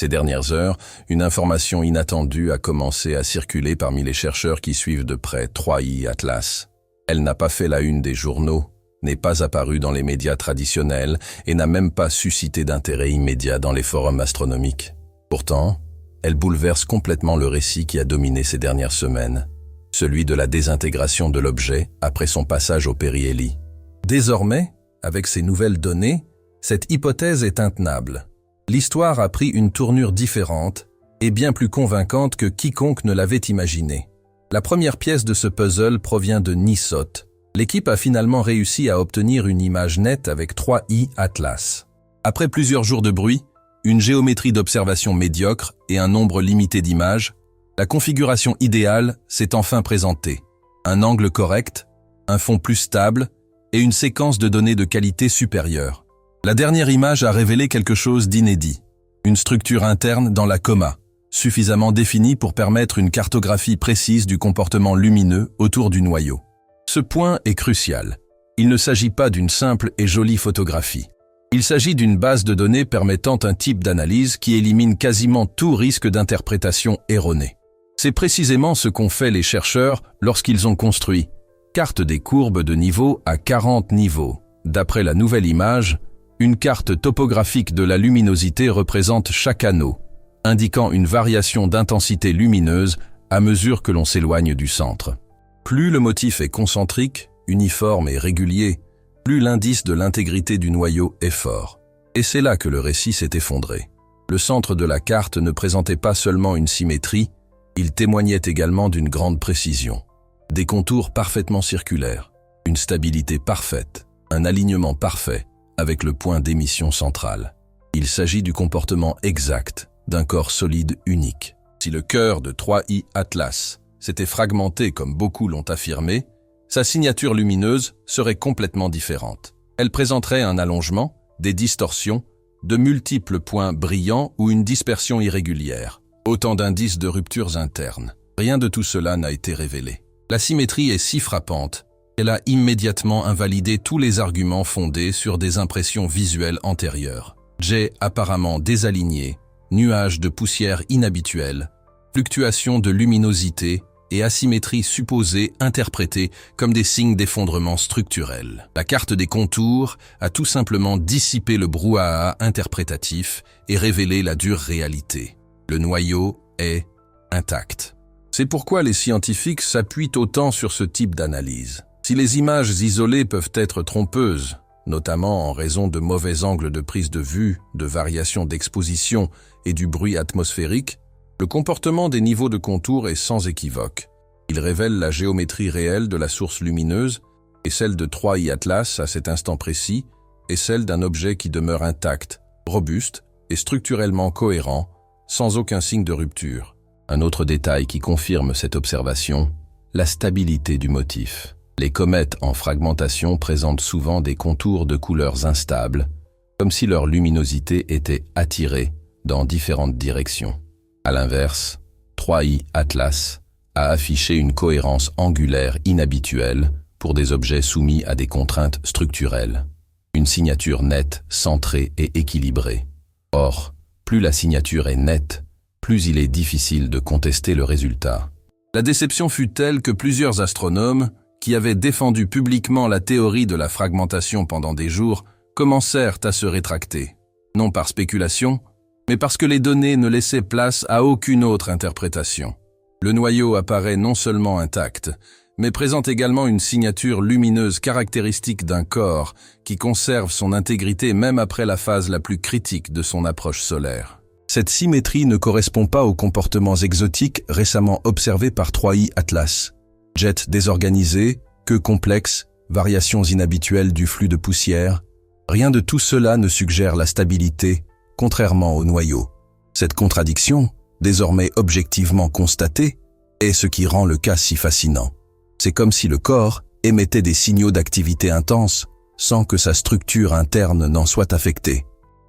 Ces dernières heures, une information inattendue a commencé à circuler parmi les chercheurs qui suivent de près 3I Atlas. Elle n'a pas fait la une des journaux, n'est pas apparue dans les médias traditionnels et n'a même pas suscité d'intérêt immédiat dans les forums astronomiques. Pourtant, elle bouleverse complètement le récit qui a dominé ces dernières semaines, celui de la désintégration de l'objet après son passage au périhélie. Désormais, avec ces nouvelles données, cette hypothèse est intenable. L'histoire a pris une tournure différente et bien plus convaincante que quiconque ne l'avait imaginé. La première pièce de ce puzzle provient de NISOT. L'équipe a finalement réussi à obtenir une image nette avec 3I Atlas. Après plusieurs jours de bruit, une géométrie d'observation médiocre et un nombre limité d'images, la configuration idéale s'est enfin présentée. Un angle correct, un fond plus stable et une séquence de données de qualité supérieure. La dernière image a révélé quelque chose d'inédit. Une structure interne dans la coma, suffisamment définie pour permettre une cartographie précise du comportement lumineux autour du noyau. Ce point est crucial. Il ne s'agit pas d'une simple et jolie photographie. Il s'agit d'une base de données permettant un type d'analyse qui élimine quasiment tout risque d'interprétation erronée. C'est précisément ce qu'ont fait les chercheurs lorsqu'ils ont construit carte des courbes de niveau à 40 niveaux. D'après la nouvelle image, une carte topographique de la luminosité représente chaque anneau, indiquant une variation d'intensité lumineuse à mesure que l'on s'éloigne du centre. Plus le motif est concentrique, uniforme et régulier, plus l'indice de l'intégrité du noyau est fort. Et c'est là que le récit s'est effondré. Le centre de la carte ne présentait pas seulement une symétrie, il témoignait également d'une grande précision. Des contours parfaitement circulaires, une stabilité parfaite, un alignement parfait, avec le point d'émission central. Il s'agit du comportement exact d'un corps solide unique. Si le cœur de 3I Atlas s'était fragmenté comme beaucoup l'ont affirmé, sa signature lumineuse serait complètement différente. Elle présenterait un allongement, des distorsions, de multiples points brillants ou une dispersion irrégulière. Autant d'indices de ruptures internes. Rien de tout cela n'a été révélé. La symétrie est si frappante qu'elle a immédiatement invalidé tous les arguments fondés sur des impressions visuelles antérieures. Jets apparemment désalignés, nuages de poussière inhabituels, fluctuations de luminosité et asymétrie supposée interprétée comme des signes d'effondrement structurel. La carte des contours a tout simplement dissipé le brouhaha interprétatif et révélé la dure réalité. Le noyau est intact. C'est pourquoi les scientifiques s'appuient autant sur ce type d'analyse. Si les images isolées peuvent être trompeuses, notamment en raison de mauvais angles de prise de vue, de variations d'exposition et du bruit atmosphérique, le comportement des niveaux de contour est sans équivoque. Il révèle la géométrie réelle de la source lumineuse et celle de 3I Atlas à cet instant précis est celle d'un objet qui demeure intact, robuste et structurellement cohérent, sans aucun signe de rupture. Un autre détail qui confirme cette observation, la stabilité du motif. Les comètes en fragmentation présentent souvent des contours de couleurs instables, comme si leur luminosité était attirée dans différentes directions. À l'inverse, 3I Atlas a affiché une cohérence angulaire inhabituelle pour des objets soumis à des contraintes structurelles. Une signature nette, centrée et équilibrée. Or, plus la signature est nette, plus il est difficile de contester le résultat. La déception fut telle que plusieurs astronomes, qui avaient défendu publiquement la théorie de la fragmentation pendant des jours, commencèrent à se rétracter. Non par spéculation, mais parce que les données ne laissaient place à aucune autre interprétation. Le noyau apparaît non seulement intact, mais présente également une signature lumineuse caractéristique d'un corps qui conserve son intégrité même après la phase la plus critique de son approche solaire. Cette symétrie ne correspond pas aux comportements exotiques récemment observés par 3I Atlas. Jets désorganisés, queues complexes, variations inhabituelles du flux de poussière, rien de tout cela ne suggère la stabilité, contrairement au noyau. Cette contradiction, désormais objectivement constatée, est ce qui rend le cas si fascinant. C'est comme si le corps émettait des signaux d'activité intense sans que sa structure interne n'en soit affectée.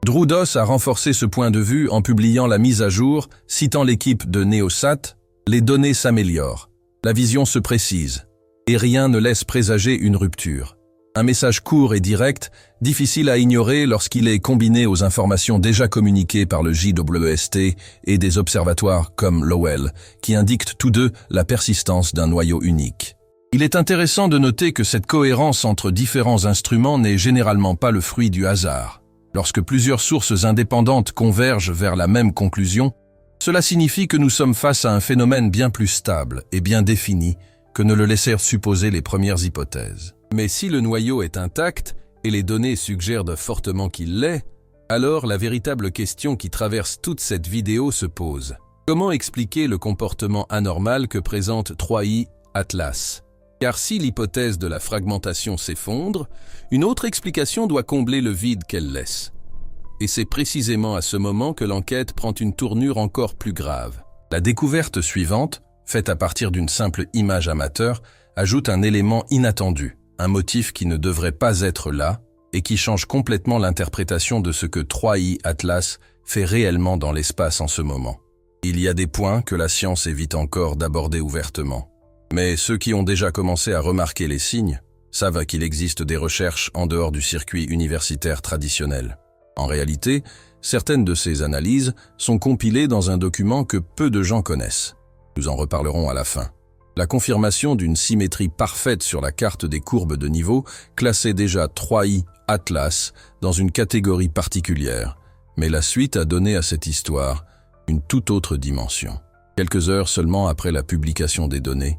Drew Doss a renforcé ce point de vue en publiant la mise à jour, citant l'équipe de NeoSat, « Les données s'améliorent, la vision se précise, et rien ne laisse présager une rupture. Un message court et direct, difficile à ignorer lorsqu'il est combiné aux informations déjà communiquées par le JWST et des observatoires comme Lowell, qui indiquent tous deux la persistance d'un noyau unique. Il est intéressant de noter que cette cohérence entre différents instruments n'est généralement pas le fruit du hasard. Lorsque plusieurs sources indépendantes convergent vers la même conclusion, cela signifie que nous sommes face à un phénomène bien plus stable et bien défini que ne le laissèrent supposer les premières hypothèses. Mais si le noyau est intact, et les données suggèrent de fortement qu'il l'est, alors la véritable question qui traverse toute cette vidéo se pose. Comment expliquer le comportement anormal que présente 3I Atlas? Car si l'hypothèse de la fragmentation s'effondre, une autre explication doit combler le vide qu'elle laisse. Et c'est précisément à ce moment que l'enquête prend une tournure encore plus grave. La découverte suivante, faite à partir d'une simple image amateur, ajoute un élément inattendu, un motif qui ne devrait pas être là et qui change complètement l'interprétation de ce que 3I Atlas fait réellement dans l'espace en ce moment. Il y a des points que la science évite encore d'aborder ouvertement. Mais ceux qui ont déjà commencé à remarquer les signes savent qu'il existe des recherches en dehors du circuit universitaire traditionnel. En réalité, certaines de ces analyses sont compilées dans un document que peu de gens connaissent. Nous en reparlerons à la fin. La confirmation d'une symétrie parfaite sur la carte des courbes de niveau classait déjà 3I Atlas dans une catégorie particulière, mais la suite a donné à cette histoire une toute autre dimension. Quelques heures seulement après la publication des données,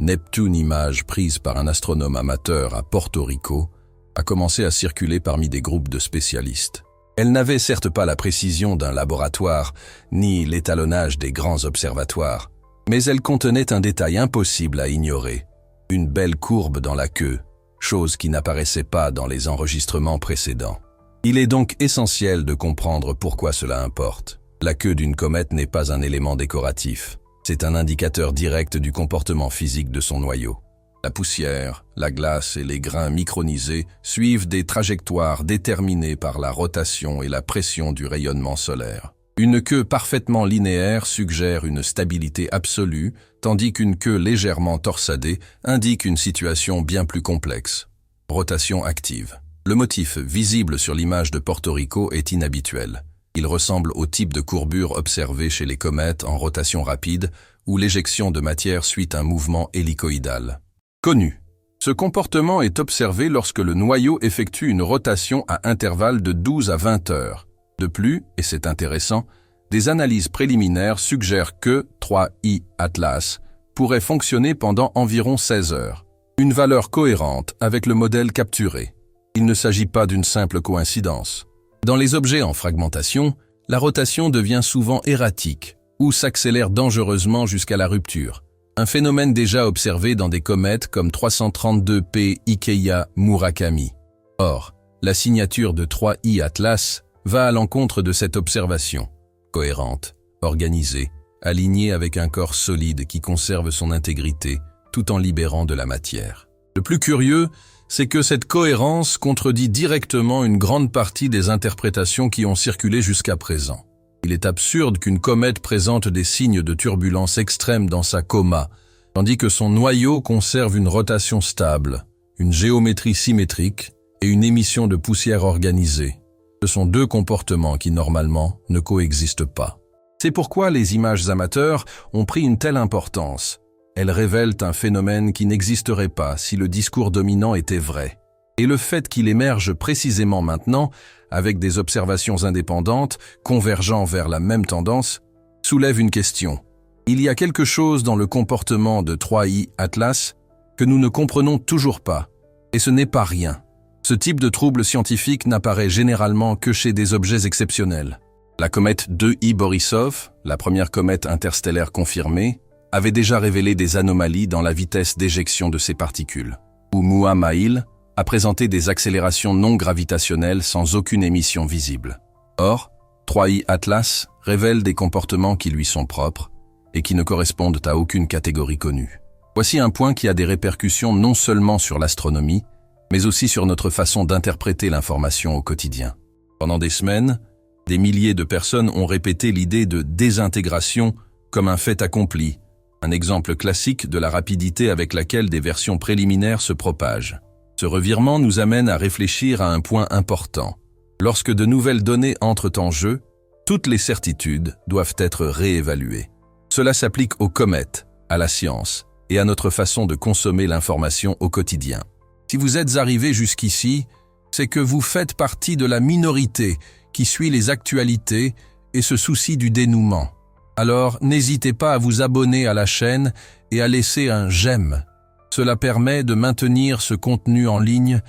Neptune Image, prise par un astronome amateur à Porto Rico, a commencé à circuler parmi des groupes de spécialistes. Elle n'avait certes pas la précision d'un laboratoire, ni l'étalonnage des grands observatoires, mais elle contenait un détail impossible à ignorer, une belle courbe dans la queue, chose qui n'apparaissait pas dans les enregistrements précédents. Il est donc essentiel de comprendre pourquoi cela importe. La queue d'une comète n'est pas un élément décoratif, c'est un indicateur direct du comportement physique de son noyau. La poussière, la glace et les grains micronisés suivent des trajectoires déterminées par la rotation et la pression du rayonnement solaire. Une queue parfaitement linéaire suggère une stabilité absolue, tandis qu'une queue légèrement torsadée indique une situation bien plus complexe. Rotation active. Le motif visible sur l'image de Porto Rico est inhabituel. Il ressemble au type de courbure observé chez les comètes en rotation rapide ou l'éjection de matière suite à un mouvement hélicoïdal. Connu. Ce comportement est observé lorsque le noyau effectue une rotation à intervalles de 12 à 20 heures. De plus, et c'est intéressant, des analyses préliminaires suggèrent que 3I Atlas pourrait fonctionner pendant environ 16 heures. Une valeur cohérente avec le modèle capturé. Il ne s'agit pas d'une simple coïncidence. Dans les objets en fragmentation, la rotation devient souvent erratique ou s'accélère dangereusement jusqu'à la rupture. Un phénomène déjà observé dans des comètes comme 332P Ikeya Murakami. Or, la signature de 3I Atlas va à l'encontre de cette observation, cohérente, organisée, alignée avec un corps solide qui conserve son intégrité tout en libérant de la matière. Le plus curieux, c'est que cette cohérence contredit directement une grande partie des interprétations qui ont circulé jusqu'à présent. Il est absurde qu'une comète présente des signes de turbulence extrême dans sa coma, tandis que son noyau conserve une rotation stable, une géométrie symétrique et une émission de poussière organisée. Ce sont deux comportements qui, normalement, ne coexistent pas. C'est pourquoi les images amateurs ont pris une telle importance. Elles révèlent un phénomène qui n'existerait pas si le discours dominant était vrai. Et le fait qu'il émerge précisément maintenant, avec des observations indépendantes, convergeant vers la même tendance, soulève une question. Il y a quelque chose dans le comportement de 3I Atlas que nous ne comprenons toujours pas, et ce n'est pas rien. Ce type de trouble scientifique n'apparaît généralement que chez des objets exceptionnels. La comète 2I Borisov, la première comète interstellaire confirmée, avait déjà révélé des anomalies dans la vitesse d'éjection de ces particules. Oumuamua Mail a présenté des accélérations non gravitationnelles sans aucune émission visible. Or, 3I Atlas révèle des comportements qui lui sont propres et qui ne correspondent à aucune catégorie connue. Voici un point qui a des répercussions non seulement sur l'astronomie, mais aussi sur notre façon d'interpréter l'information au quotidien. Pendant des semaines, des milliers de personnes ont répété l'idée de désintégration comme un fait accompli, un exemple classique de la rapidité avec laquelle des versions préliminaires se propagent. Ce revirement nous amène à réfléchir à un point important. Lorsque de nouvelles données entrent en jeu, toutes les certitudes doivent être réévaluées. Cela s'applique aux comètes, à la science et à notre façon de consommer l'information au quotidien. Si vous êtes arrivé jusqu'ici, c'est que vous faites partie de la minorité qui suit les actualités et se soucie du dénouement. Alors, n'hésitez pas à vous abonner à la chaîne et à laisser un j'aime. Cela permet de maintenir ce contenu en ligne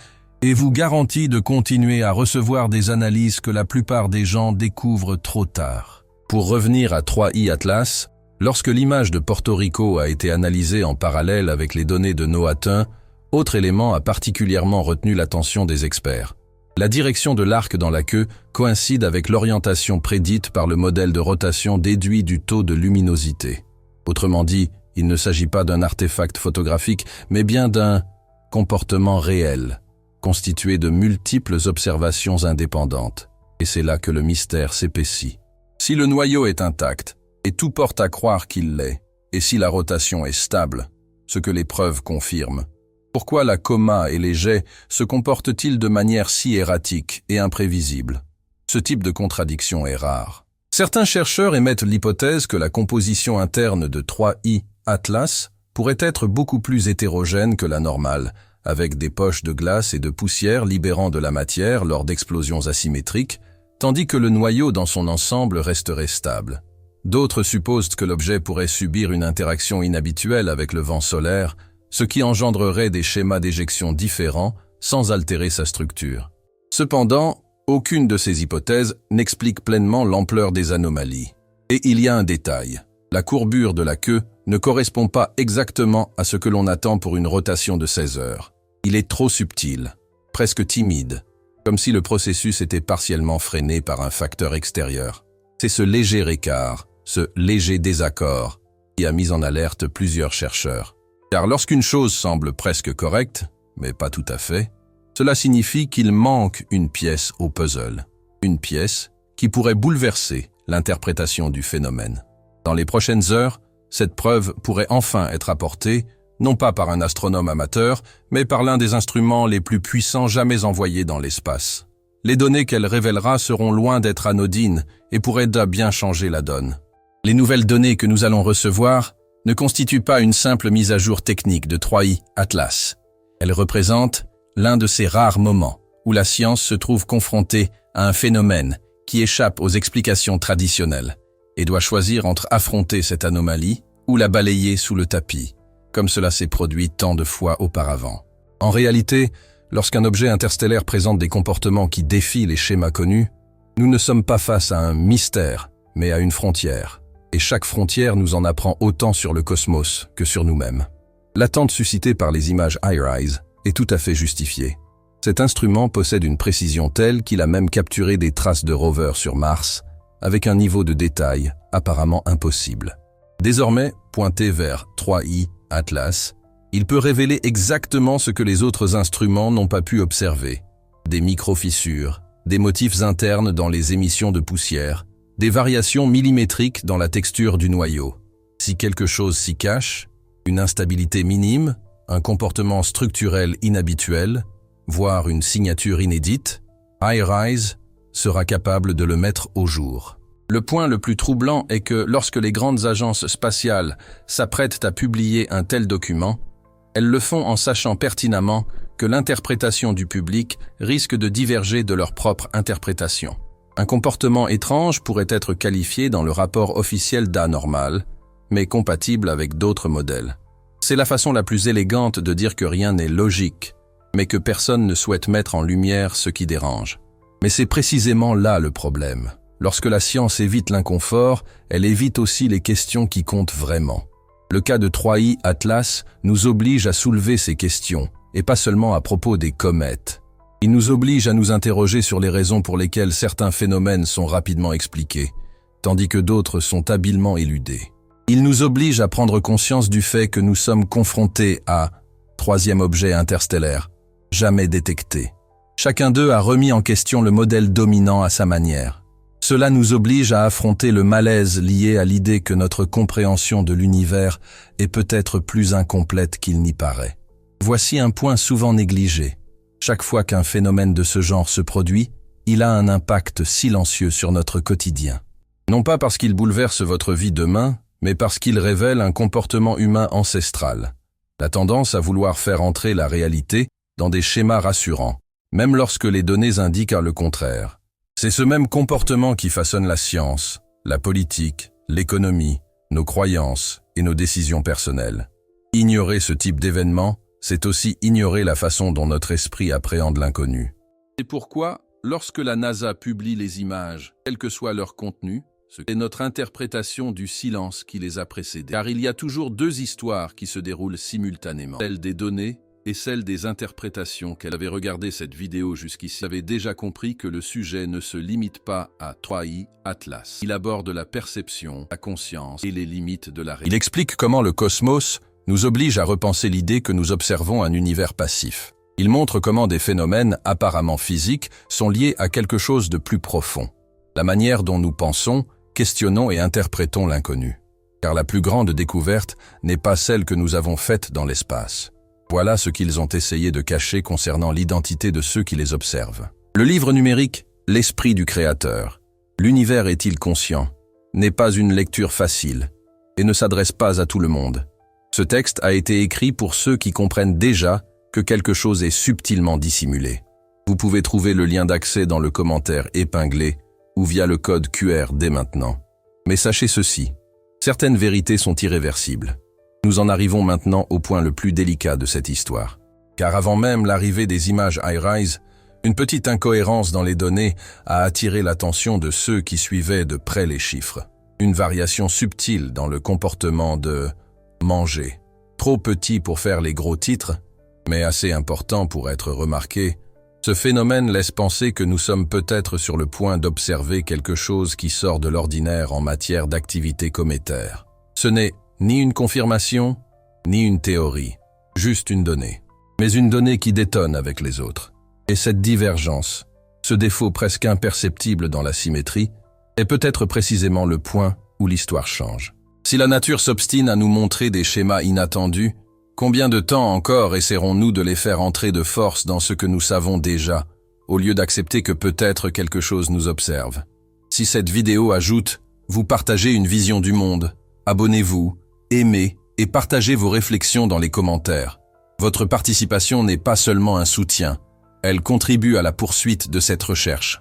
et vous garantit de continuer à recevoir des analyses que la plupart des gens découvrent trop tard. Pour revenir à 3i Atlas, lorsque l'image de Porto Rico a été analysée en parallèle avec les données de NOAA, autre élément a particulièrement retenu l'attention des experts. La direction de l'arc dans la queue coïncide avec l'orientation prédite par le modèle de rotation déduit du taux de luminosité. Autrement dit, il ne s'agit pas d'un artefact photographique, mais bien d'un comportement réel, constitué de multiples observations indépendantes. Et c'est là que le mystère s'épaissit. Si le noyau est intact, et tout porte à croire qu'il l'est, et si la rotation est stable, ce que les preuves confirment, pourquoi la coma et les jets se comportent-ils de manière si erratique et imprévisible? Ce type de contradiction est rare. Certains chercheurs émettent l'hypothèse que la composition interne de 3i Atlas pourrait être beaucoup plus hétérogène que la normale, avec des poches de glace et de poussière libérant de la matière lors d'explosions asymétriques, tandis que le noyau dans son ensemble resterait stable. D'autres supposent que l'objet pourrait subir une interaction inhabituelle avec le vent solaire, ce qui engendrerait des schémas d'éjection différents sans altérer sa structure. Cependant, aucune de ces hypothèses n'explique pleinement l'ampleur des anomalies. Et il y a un détail. La courbure de la queue ne correspond pas exactement à ce que l'on attend pour une rotation de 16 heures. Il est trop subtil, presque timide, comme si le processus était partiellement freiné par un facteur extérieur. C'est ce léger écart, ce léger désaccord, qui a mis en alerte plusieurs chercheurs. Car lorsqu'une chose semble presque correcte, mais pas tout à fait, cela signifie qu'il manque une pièce au puzzle. Une pièce qui pourrait bouleverser l'interprétation du phénomène. Dans les prochaines heures, cette preuve pourrait enfin être apportée, non pas par un astronome amateur, mais par l'un des instruments les plus puissants jamais envoyés dans l'espace. Les données qu'elle révélera seront loin d'être anodines et pourraient bien changer la donne. Les nouvelles données que nous allons recevoir ne constituent pas une simple mise à jour technique de 3i Atlas. Elles représentent l'un de ces rares moments où la science se trouve confrontée à un phénomène qui échappe aux explications traditionnelles et doit choisir entre affronter cette anomalie ou la balayer sous le tapis, comme cela s'est produit tant de fois auparavant. En réalité, lorsqu'un objet interstellaire présente des comportements qui défient les schémas connus, nous ne sommes pas face à un mystère, mais à une frontière. Et chaque frontière nous en apprend autant sur le cosmos que sur nous-mêmes. L'attente suscitée par les images IRISE est tout à fait justifiée. Cet instrument possède une précision telle qu'il a même capturé des traces de rover sur Mars, avec un niveau de détail apparemment impossible. Désormais, pointé vers 3i Atlas, il peut révéler exactement ce que les autres instruments n'ont pas pu observer. Des micro-fissures, des motifs internes dans les émissions de poussière, des variations millimétriques dans la texture du noyau. Si quelque chose s'y cache, une instabilité minime, un comportement structurel inhabituel, voire une signature inédite, IRISE sera capable de le mettre au jour. Le point le plus troublant est que lorsque les grandes agences spatiales s'apprêtent à publier un tel document, elles le font en sachant pertinemment que l'interprétation du public risque de diverger de leur propre interprétation. Un comportement étrange pourrait être qualifié dans le rapport officiel d'anormal, mais compatible avec d'autres modèles. C'est la façon la plus élégante de dire que rien n'est logique, mais que personne ne souhaite mettre en lumière ce qui dérange. Mais c'est précisément là le problème. Lorsque la science évite l'inconfort, elle évite aussi les questions qui comptent vraiment. Le cas de 3i Atlas nous oblige à soulever ces questions, et pas seulement à propos des comètes. Il nous oblige à nous interroger sur les raisons pour lesquelles certains phénomènes sont rapidement expliqués, tandis que d'autres sont habilement éludés. Il nous oblige à prendre conscience du fait que nous sommes confrontés à troisième objet interstellaire, jamais détecté. Chacun d'eux a remis en question le modèle dominant à sa manière. Cela nous oblige à affronter le malaise lié à l'idée que notre compréhension de l'univers est peut-être plus incomplète qu'il n'y paraît. Voici un point souvent négligé. Chaque fois qu'un phénomène de ce genre se produit, il a un impact silencieux sur notre quotidien. Non pas parce qu'il bouleverse votre vie demain, mais parce qu'il révèle un comportement humain ancestral. La tendance à vouloir faire entrer la réalité dans des schémas rassurants, même lorsque les données indiquent le contraire. C'est ce même comportement qui façonne la science, la politique, l'économie, nos croyances et nos décisions personnelles. Ignorer ce type d'événement, c'est aussi ignorer la façon dont notre esprit appréhende l'inconnu. C'est pourquoi, lorsque la NASA publie les images, quel que soit leur contenu, c'est notre interprétation du silence qui les a précédées. Car il y a toujours deux histoires qui se déroulent simultanément, celle des données et celle des interprétations. Qu'elle avait regardé cette vidéo jusqu'ici avait déjà compris que le sujet ne se limite pas à 3i Atlas. Il aborde la perception, la conscience et les limites de la réalité. Il explique comment le cosmos nous oblige à repenser l'idée que nous observons un univers passif. Il montre comment des phénomènes apparemment physiques sont liés à quelque chose de plus profond. La manière dont nous pensons, questionnons et interprétons l'inconnu. Car la plus grande découverte n'est pas celle que nous avons faite dans l'espace. Voilà ce qu'ils ont essayé de cacher concernant l'identité de ceux qui les observent. Le livre numérique « L'esprit du créateur », l'univers est-il conscient, n'est pas une lecture facile et ne s'adresse pas à tout le monde. Ce texte a été écrit pour ceux qui comprennent déjà que quelque chose est subtilement dissimulé. Vous pouvez trouver le lien d'accès dans le commentaire épinglé ou via le code QR dès maintenant. Mais sachez ceci, certaines vérités sont irréversibles. Nous en arrivons maintenant au point le plus délicat de cette histoire. Car avant même l'arrivée des images iRise, une petite incohérence dans les données a attiré l'attention de ceux qui suivaient de près les chiffres. Une variation subtile dans le comportement de manger. Trop petit pour faire les gros titres, mais assez important pour être remarqué, ce phénomène laisse penser que nous sommes peut-être sur le point d'observer quelque chose qui sort de l'ordinaire en matière d'activité cométaire. Ce n'est ni une confirmation, ni une théorie, juste une donnée. Mais une donnée qui détonne avec les autres. Et cette divergence, ce défaut presque imperceptible dans la symétrie, est peut-être précisément le point où l'histoire change. Si la nature s'obstine à nous montrer des schémas inattendus, combien de temps encore essaierons-nous de les faire entrer de force dans ce que nous savons déjà, au lieu d'accepter que peut-être quelque chose nous observe? Si cette vidéo ajoute « Vous partagez une vision du monde », abonnez-vous, aimez et partagez vos réflexions dans les commentaires. Votre participation n'est pas seulement un soutien, elle contribue à la poursuite de cette recherche.